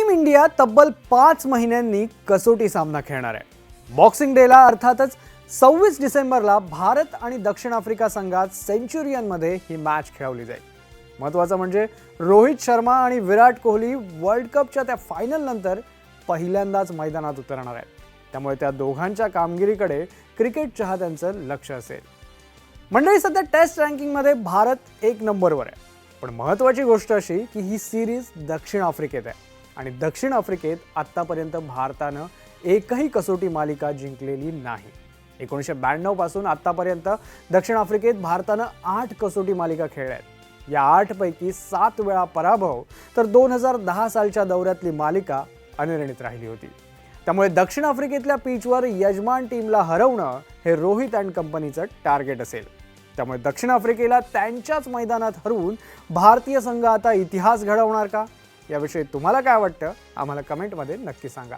Team India तब्बल 5 महिन्यांनी कसोटी सामना खेळणार आहे। बॉक्सिंग डेला अर्थातच 26 डिसेंबरला भारत आणि दक्षिण आफ्रिका संघात सेंचुरियनमध्ये ही मॅच खेळवली जाईल। महत्त्वाचं म्हणजे रोहित शर्मा आणि विराट कोहली वर्ल्ड कपच्या त्या फायनल नंतर पहिल्यांदाच मैदानात उतरणार आहेत। त्यामुळे त्या दोघांच्या कामगिरीकडे क्रिकेट चाहत्यांचं लक्ष असेल। मंडळी, सध्या टेस्ट रँकिंगमध्ये भारत 1 नंबरवर आहे, पण महत्त्वाची गोष्ट अशी की ही सिरीज दक्षिण आफ्रिकेत आहे आणि दक्षिण आफ्रिकेत आत्तापर्यंत भारतानं एकही कसोटी मालिका जिंकलेली नाही। 1992 पासून आत्तापर्यंत दक्षिण आफ्रिकेत भारतानं 8 कसोटी मालिका खेळल्या आहेत। या 8 पैकी 7 वेळा पराभव तर 2010 सालच्या दौऱ्यातली मालिका अनिर्णित राहिली होती। त्यामुळे दक्षिण आफ्रिकेतल्या पिचवर यजमान टीमला हरवणं हे रोहित अँड कंपनीचं टार्गेट असेल। त्यामुळे दक्षिण आफ्रिकेला त्यांच्याच मैदानात हरवून भारतीय संघ आता इतिहास घडवणार का? याविषयी तुम्हाला काय वाटतं आम्हाला कमेंटमध्ये नक्की सांगा।